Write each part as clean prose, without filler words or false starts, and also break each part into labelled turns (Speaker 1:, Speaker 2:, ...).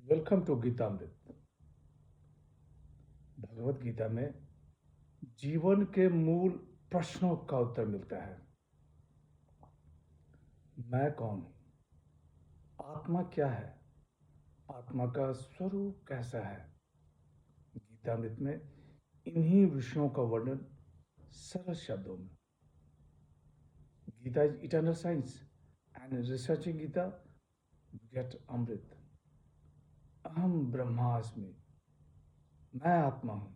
Speaker 1: Welcome to Geetamrit. Bhagavad Gita में जीवन के मूल प्रश्नों का उत्तर मिलता है। मैं कौन हूँ? आत्मा क्या है? आत्मा का स्वरूप कैसा है? गीतामृत में इन्हीं विषयों का वर्णन सरल शब्दों में। Gita is eternal science and researching Gita गेट अमृत। अहम ब्रह्मास्मि, मैं आत्मा हूँ।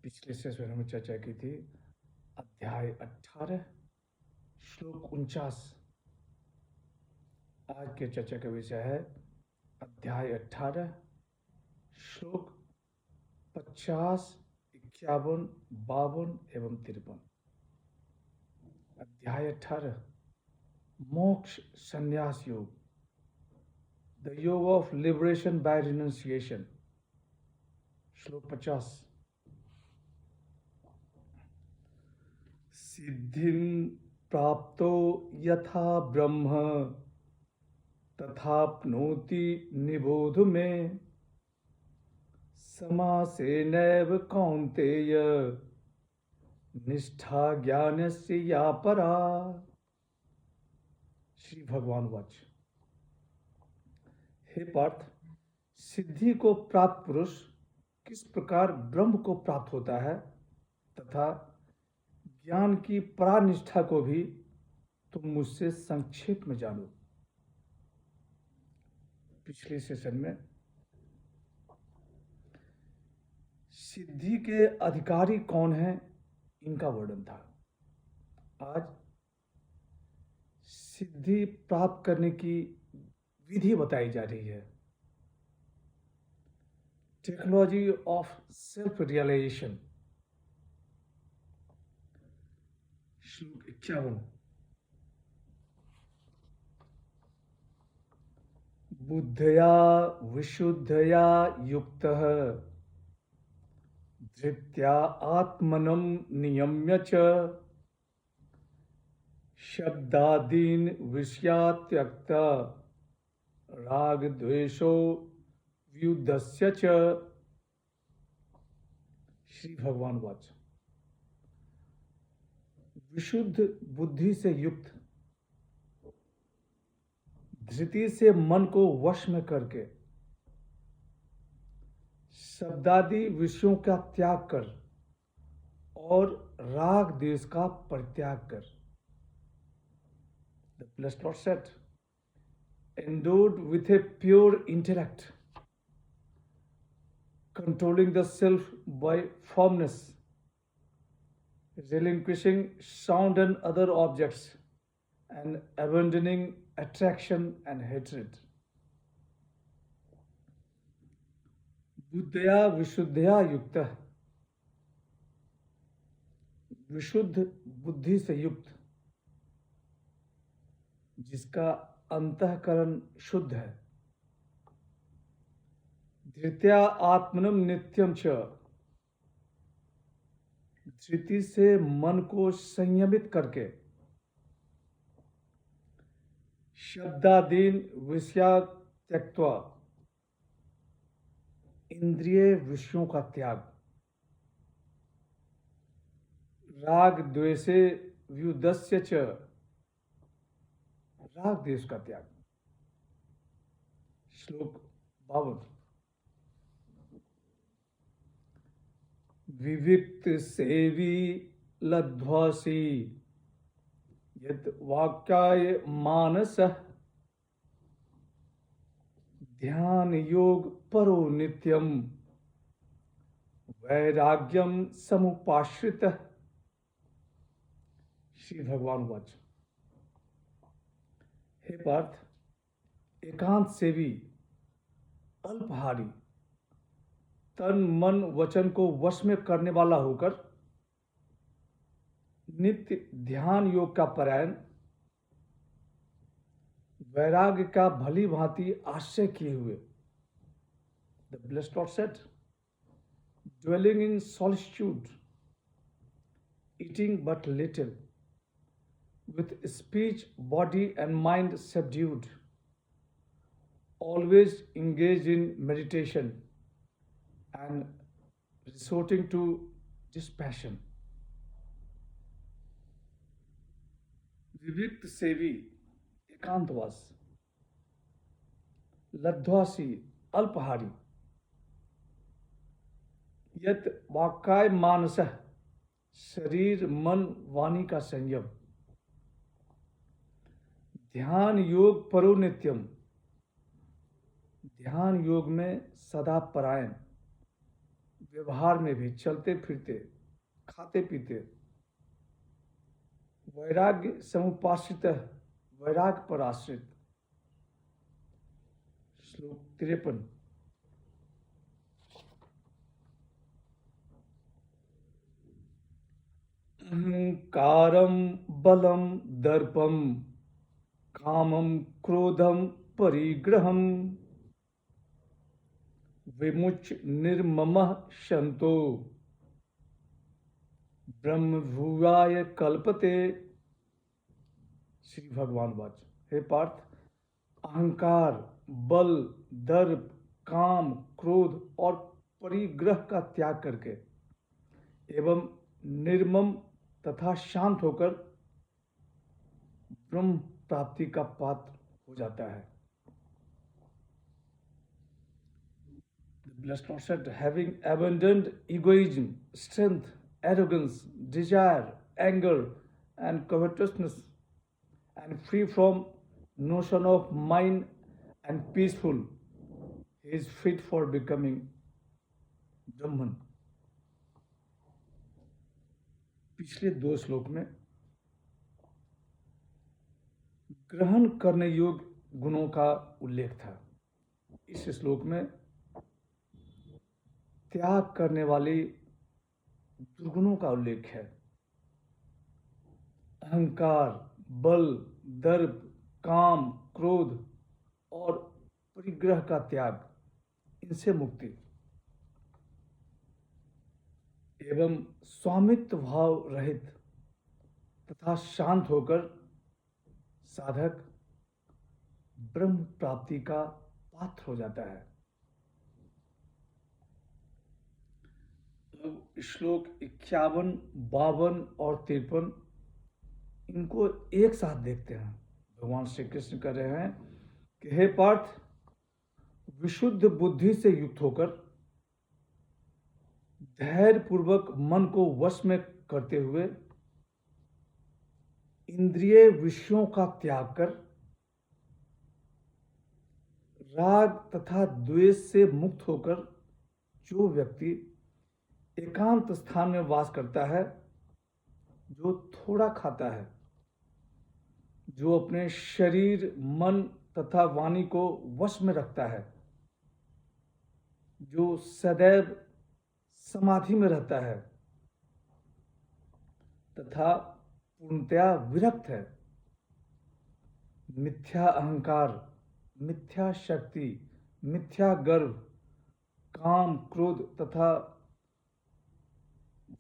Speaker 1: पिछले सेशन में चर्चा की थी अध्याय 18 श्लोक 49। आज के चर्चा का विषय है अध्याय 18 श्लोक 50, 51, 52 एवं 53। अध्याय 18 मोक्ष संन्यास योग, द योग ऑफ लिबरेशन बाय रिनंसिएशन। श्लोक 50 सिद्धिं प्राप्तो यथा ब्रह्म तथाप्नोति निबोध में समासेनैव कौन्तेय निष्ठा ज्ञानस्य या परा। श्री भगवान वाच। हे पार्थ, सिद्धि को प्राप्त पुरुष किस प्रकार ब्रह्म को प्राप्त होता है तथा ज्ञान की परानिष्ठा को भी तुम मुझसे संक्षेप में जानो। पिछले सेशन में सिद्धि के अधिकारी कौन हैं इनका वर्णन था। आज सिद्धि प्राप्त करने की विधि बताई जा रही है। Technology of self realization. श्लोक 51 बुद्धया विशुद्धया युक्तः धृत्या आत्मनं नियम्य च शब्दादीन विषयात्यक्त राग द्वेषो व्युदस्य च। श्री भगवान वाच। विशुद्ध बुद्धि से युक्त, धृति से मन को वश में करके, शब्दादि विषयों का त्याग कर और राग द्वेष का परित्याग कर। The blessed Lord said, endowed with a pure intellect, controlling the self by firmness, relinquishing sound and other objects, and abandoning attraction and hatred. बुद्धया विशुद्धया युक्त, विशुद्ध बुद्धि से युक्त, जिसका अंतःकरण शुद्ध है। धृत्या आत्मनम नित्यम च, धृति से मन को संयमित करके, शब्दादीन विषया त्यक्त्वा, इंद्रिय विषयों का त्याग, राग द्वेषे व्युदस्य च, राग द्वेष का त्याग। श्लोक 52 विविक्त सेवी लध्वासी यद वाक्याय मानस ध्यान योग परो नित्यम वैराग्यम समुपाश्रित। श्री भगवान वाच। हे पार्थ, एकांत सेवी, अल्पहारी, तन मन वचन को वश में करने वाला होकर नित्य ध्यान योग का परायण, वैराग्य का भली भांति आश्रय किए हुए। The blessed Lord said, dwelling in solitude, eating but little, with speech, body and mind subdued, always engaged in meditation and resorting to this passion. विविक्त सेवी एकांतवास, लब्ध्वासी अल्पहारी, यत वाक्काय मानसः, शरीर मन वाणी का संयम, ध्यान योग परो नित्यम, ध्यान योग में सदा परायण, व्यवहार में भी चलते फिरते खाते पीते, वैराग्य समुपाश्रित, वैराग पर आश्रित। श्लोक 53। अहंकारम बलम दर्पम कामम क्रोधम परिग्रहम विमुच निर्ममः शंतो ब्रह्मभूयाय कल्पते। श्री भगवान वाच। हे पार्थ, अहंकार, बल, दर्प, काम, क्रोध और परिग्रह का त्याग करके एवं निर्मम तथा शांत होकर ब्रह्म प्राप्ति का पात्र हो जाता है। The blessed Lord said, having abandoned egoism, strength, arrogance, desire, anger, and covetousness, and free from notion of mind and peaceful, he is fit for becoming Brahman. पिछले 2 श्लोक में ग्रहण करने योग्य गुणों का उल्लेख था। इस श्लोक में त्याग करने वाली दुर्गुणों का उल्लेख है। अहंकार, बल, दर्प, काम, क्रोध और परिग्रह का त्याग, इनसे मुक्ति एवं स्वामित्व भाव रहित तथा शांत होकर साधक ब्रह्म प्राप्ति का पात्र हो जाता है। श्लोक 51, 52 और 53 इनको एक साथ देखते हैं। भगवान श्री कृष्ण कह रहे हैं कि हे पार्थ, विशुद्ध बुद्धि से युक्त होकर धैर्य पूर्वक मन को वश में करते हुए इंद्रिय विषयों का त्याग कर राग तथा द्वेष से मुक्त होकर जो व्यक्ति एकांत स्थान में वास करता है, जो थोड़ा खाता है, जो अपने शरीर, मन तथा वाणी को वश में रखता है, जो सदैव समाधि में रहता है तथा पूर्णतया विरक्त है, मिथ्या अहंकार, मिथ्या शक्ति, मिथ्या गर्व, काम, क्रोध तथा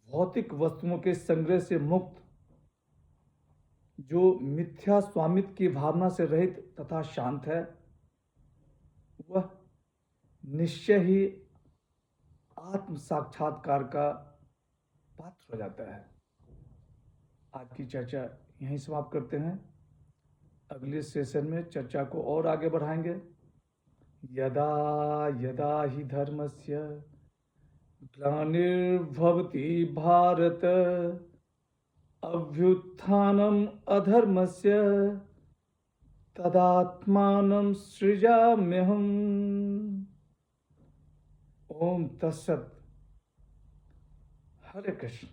Speaker 1: भौतिक वस्तुओं के संग्रह से मुक्त, जो मिथ्या स्वामित्व की भावना से रहित तथा शांत है, वह निश्चय ही आत्म साक्षात्कार का पात्र हो जाता है। आज की चर्चा यहीं समाप्त करते हैं। अगले सेशन में चर्चा को और आगे बढ़ाएंगे। यदा यदा ही धर्मस्य ग्लानिर्भवति भारत अभ्युत्थानम् अधर्मस्य तदात्मानं सृजाम्यहम्। ओम तत्सत। हरे कृष्ण।